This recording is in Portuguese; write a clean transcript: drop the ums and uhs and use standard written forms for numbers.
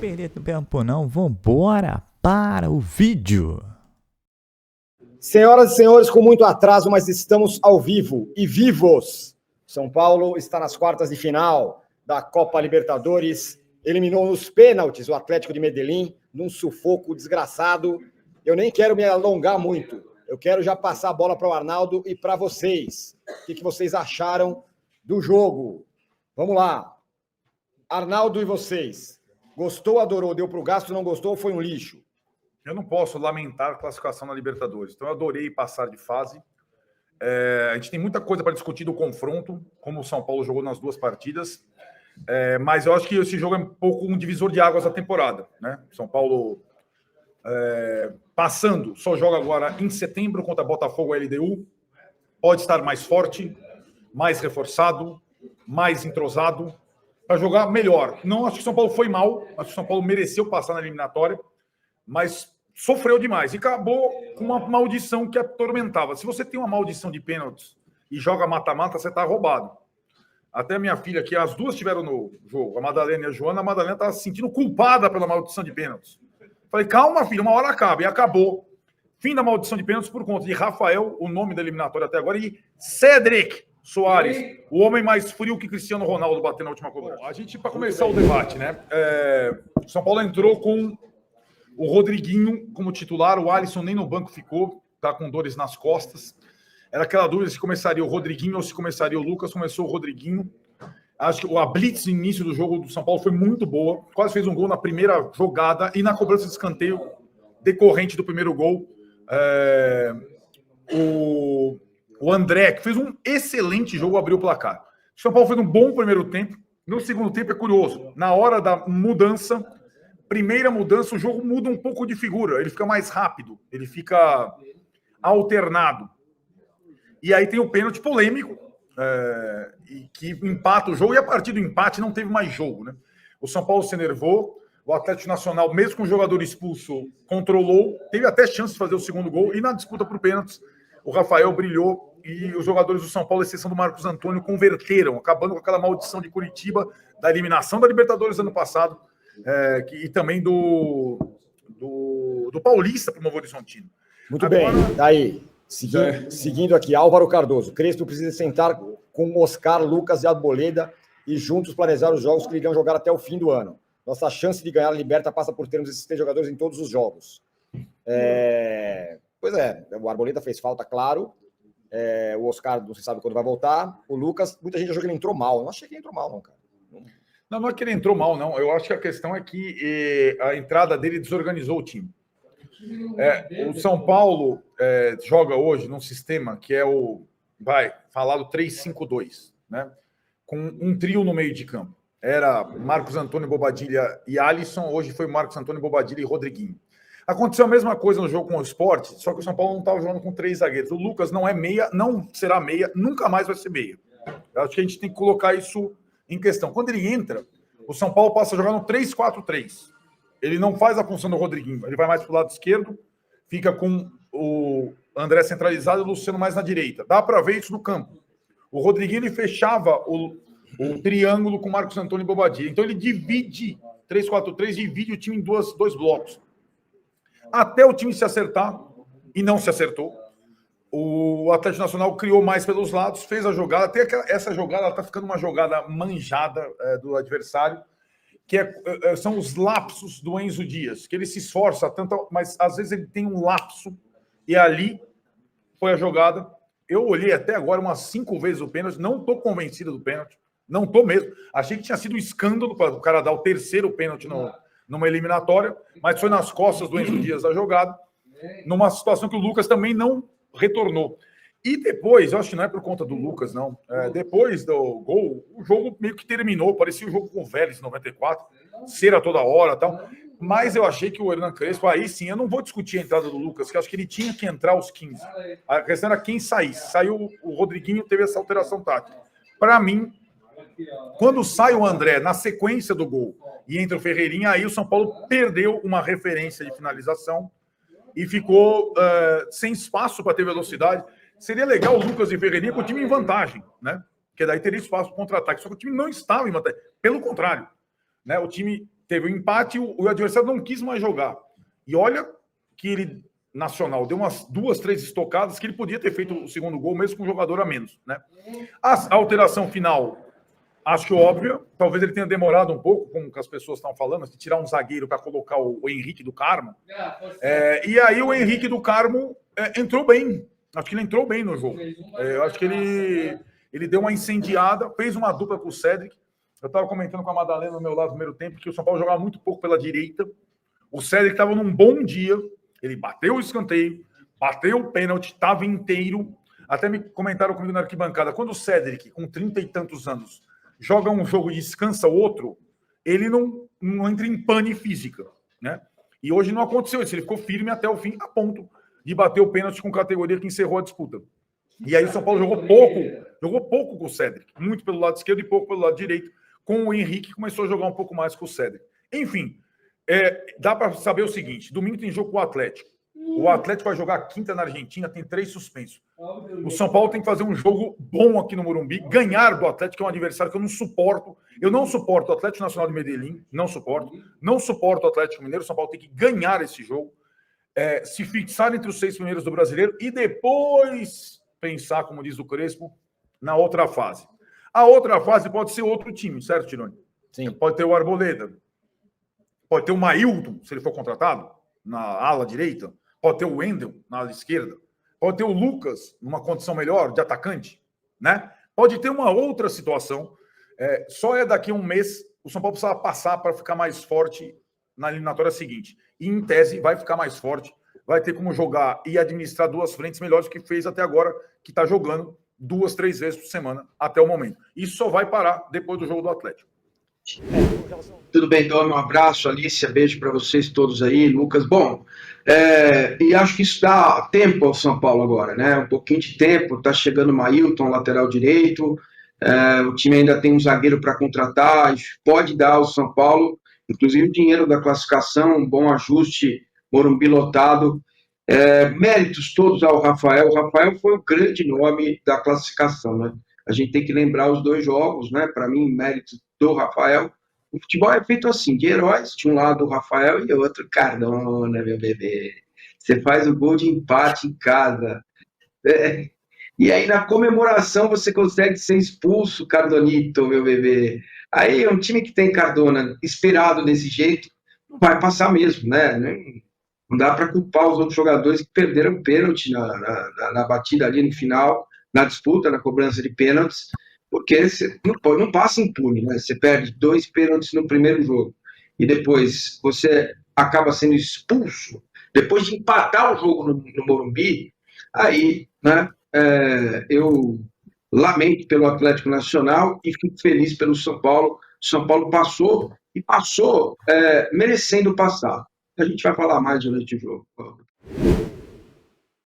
perder tempo não, vambora para o vídeo. Senhoras e senhores, com muito atraso, mas estamos ao vivo e vivos. São Paulo está nas quartas de final da Copa Libertadores, eliminou nos pênaltis o Atlético de Medellín, num sufoco desgraçado. Eu nem quero me alongar muito, eu quero já passar a bola para o Arnaldo e para vocês. O que vocês acharam do jogo? Vamos lá. Arnaldo e vocês. Gostou, adorou, deu para o gasto, não gostou, foi um lixo? Eu não posso lamentar a classificação na Libertadores. Então, eu adorei passar de fase. A gente tem muita coisa para discutir do confronto, como o São Paulo jogou nas duas partidas. Mas eu acho que esse jogo é um pouco um divisor de águas da temporada, né? São Paulo passando, só joga agora em setembro contra Botafogo e LDU. Pode estar mais forte, mais reforçado, mais entrosado, para jogar melhor. Não acho que o São Paulo foi mal, acho que o São Paulo mereceu passar na eliminatória, mas sofreu demais e acabou com uma maldição que atormentava. Se você tem uma maldição de pênaltis e joga mata-mata, você está roubado. Até minha filha aqui, as duas estiveram no jogo, a Madalena e a Joana. A Madalena estava se sentindo culpada pela maldição de pênaltis. Falei, calma, filha, uma hora acaba. E acabou. Fim da maldição de pênaltis por conta de Rafael, o nome da eliminatória até agora, e Cedric Soares, o homem mais frio que Cristiano Ronaldo bateu na última cobrança. A gente, para começar o debate, né? São Paulo entrou com o Rodriguinho como titular, o Alisson nem no banco ficou, tá com dores nas costas. Era aquela dúvida se começaria o Rodriguinho ou se começaria o Lucas. Começou o Rodriguinho. Acho que a blitz no início do jogo do São Paulo foi muito boa. Quase fez um gol na primeira jogada e na cobrança de escanteio decorrente do primeiro gol. O André, que fez um excelente jogo, abriu o placar. O São Paulo fez um bom primeiro tempo. No segundo tempo é curioso. Na hora da mudança, primeira mudança, o jogo muda um pouco de figura. Ele fica mais rápido. Ele fica alternado. E aí tem o pênalti polêmico, que empata o jogo, e a partir do empate não teve mais jogo, né? O São Paulo se enervou, o Atlético Nacional, mesmo com o jogador expulso, controlou, teve até chance de fazer o segundo gol, e na disputa por pênaltis, o Rafael brilhou, e os jogadores do São Paulo, à exceção do Marcos Antônio, converteram, acabando com aquela maldição de Curitiba, da eliminação da Libertadores ano passado, e também do Paulista para o Novo Horizontino. Muito bem, daí... Seguindo aqui, Álvaro Cardoso. Crespo precisa sentar com Oscar, Lucas e Arboleda e juntos planejar os jogos que irão jogar até o fim do ano. Nossa chance de ganhar a Liberta passa por termos esses 3 jogadores em todos os jogos. Pois é, o Arboleda fez falta, claro. O Oscar não se sabe quando vai voltar. O Lucas, muita gente achou que ele entrou mal. Eu não achei que ele entrou mal, não, cara. Não é que ele entrou mal, não. Eu acho que a questão é que a entrada dele desorganizou o time. O São Paulo joga hoje num sistema que é o, falado 3-5-2, né? Com um trio no meio de campo. Era Marcos Antônio, Bobadilha e Alisson, hoje foi Marcos Antônio, Bobadilha e Rodriguinho. Aconteceu a mesma coisa no jogo com o Sport, só que o São Paulo não estava jogando com 3 zagueiros. O Lucas não é meia, não será meia, nunca mais vai ser meia. Eu acho que a gente tem que colocar isso em questão. Quando ele entra, o São Paulo passa a jogar no 3-4-3. Ele não faz a função do Rodriguinho. Ele vai mais para o lado esquerdo, fica com o André centralizado e o Luciano mais na direita. Dá para ver isso no campo. O Rodriguinho ele fechava o triângulo com o Marcos Antônio e Bobadilha. Então ele divide, 3-4-3, divide o time em dois blocos. Até o time se acertar, e não se acertou. O Atlético Nacional criou mais pelos lados, fez a jogada. Até essa jogada está ficando uma jogada manjada do adversário, que são os lapsos do Enzo Dias, que ele se esforça tanto, mas às vezes ele tem um lapso, e ali foi a jogada. Eu olhei até agora umas 5 vezes o pênalti, não estou convencido do pênalti, não estou mesmo. Achei que tinha sido um escândalo para o cara dar o terceiro pênalti numa eliminatória, mas foi nas costas do Enzo Dias a jogada, numa situação que o Lucas também não retornou. E depois, eu acho que não é por conta do Lucas, não. Depois do gol, o jogo meio que terminou. Parecia o jogo com o Vélez em 94, cera toda hora e tal. Mas eu achei que o Hernan Crespo, aí sim, eu não vou discutir a entrada do Lucas, que eu acho que ele tinha que entrar aos 15. A questão era quem saísse. Saiu o Rodriguinho, teve essa alteração tática. Para mim, quando sai o André na sequência do gol e entra o Ferreirinha, aí o São Paulo perdeu uma referência de finalização e ficou sem espaço para ter velocidade. Seria legal o Lucas e Ferreirinha com o time em vantagem, né? Porque daí teria espaço para contra-ataque. Só que o time não estava em vantagem. Pelo contrário, né? O time teve o empate, o adversário não quis mais jogar. E olha que ele, Nacional, deu umas 2, 3 estocadas que ele podia ter feito o segundo gol, mesmo com um jogador a menos, né? A alteração final, acho óbvia. Talvez ele tenha demorado um pouco, como as pessoas estão falando, de tirar um zagueiro para colocar o Henrique do Carmo. E aí o Henrique do Carmo entrou bem. Acho que ele entrou bem no jogo. Eu acho que ele deu uma incendiada, fez uma dupla com o Cédric. Eu estava comentando com a Madalena no meu lado no primeiro tempo que o São Paulo jogava muito pouco pela direita. O Cédric estava num bom dia. Ele bateu o escanteio, bateu o pênalti, estava inteiro. Até me comentaram comigo na arquibancada. Quando o Cédric, com 30 e tantos anos, joga um jogo e descansa o outro, ele não entra em pane física, né? E hoje não aconteceu isso. Ele ficou firme até o fim, a ponto de bater o pênalti com categoria que encerrou a disputa. E aí o São Paulo jogou pouco com o Cédric, muito pelo lado esquerdo e pouco pelo lado direito, com o Henrique, que começou a jogar um pouco mais com o Cédric. Enfim, dá para saber o seguinte: domingo tem jogo com o Atlético. O Atlético vai jogar quinta na Argentina, tem 3 suspensos. O São Paulo tem que fazer um jogo bom aqui no Morumbi, ganhar do Atlético, que é um adversário que eu não suporto. Eu não suporto o Atlético Nacional de Medellín, não suporto. Não suporto o Atlético Mineiro. O São Paulo tem que ganhar esse jogo, se fixar entre os 6 primeiros do Brasileiro e depois pensar, como diz o Crespo, na outra fase. A outra fase pode ser outro time, certo, Tironi? Sim. Pode ter o Arboleda, pode ter o Mailton, se ele for contratado, na ala direita, pode ter o Wendel na ala esquerda, pode ter o Lucas numa condição melhor de atacante, né? Pode ter uma outra situação. Só daqui a um mês o São Paulo precisa passar para ficar mais forte na eliminatória seguinte. E, em tese, vai ficar mais forte, vai ter como jogar e administrar 2 frentes melhores do que fez até agora, que está jogando 2, 3 vezes por semana até o momento. Isso só vai parar depois do jogo do Atlético. Tudo bem, Dom? Um abraço, Alicia, beijo para vocês todos aí, Lucas. Bom, e acho que isso dá tempo ao São Paulo agora, né? Um pouquinho de tempo, tá chegando o Mailton, lateral direito, o time ainda tem um zagueiro para contratar, pode dar ao São Paulo, inclusive o dinheiro da classificação, um bom ajuste, Morumbi lotado. Méritos todos ao Rafael. O Rafael foi o grande nome da classificação, né? A gente tem que lembrar os 2 jogos, né? Para mim, mérito do Rafael. O futebol é feito assim, de heróis, de um lado o Rafael e outro Cardona, meu bebê. Você faz o gol de empate em casa. E aí na comemoração você consegue ser expulso, Cardonito, meu bebê. Aí um time que tem Cardona esperado desse jeito, não vai passar mesmo, né? Não dá para culpar os outros jogadores que perderam o pênalti na batida ali no final, na disputa, na cobrança de pênaltis, porque você não passa impune, né? Você perde 2 pênaltis no primeiro jogo e depois você acaba sendo expulso, depois de empatar o jogo no Morumbi, aí, né, eu lamento pelo Atlético Nacional e fico feliz pelo São Paulo. O São Paulo passou merecendo passar. A gente vai falar mais durante o jogo.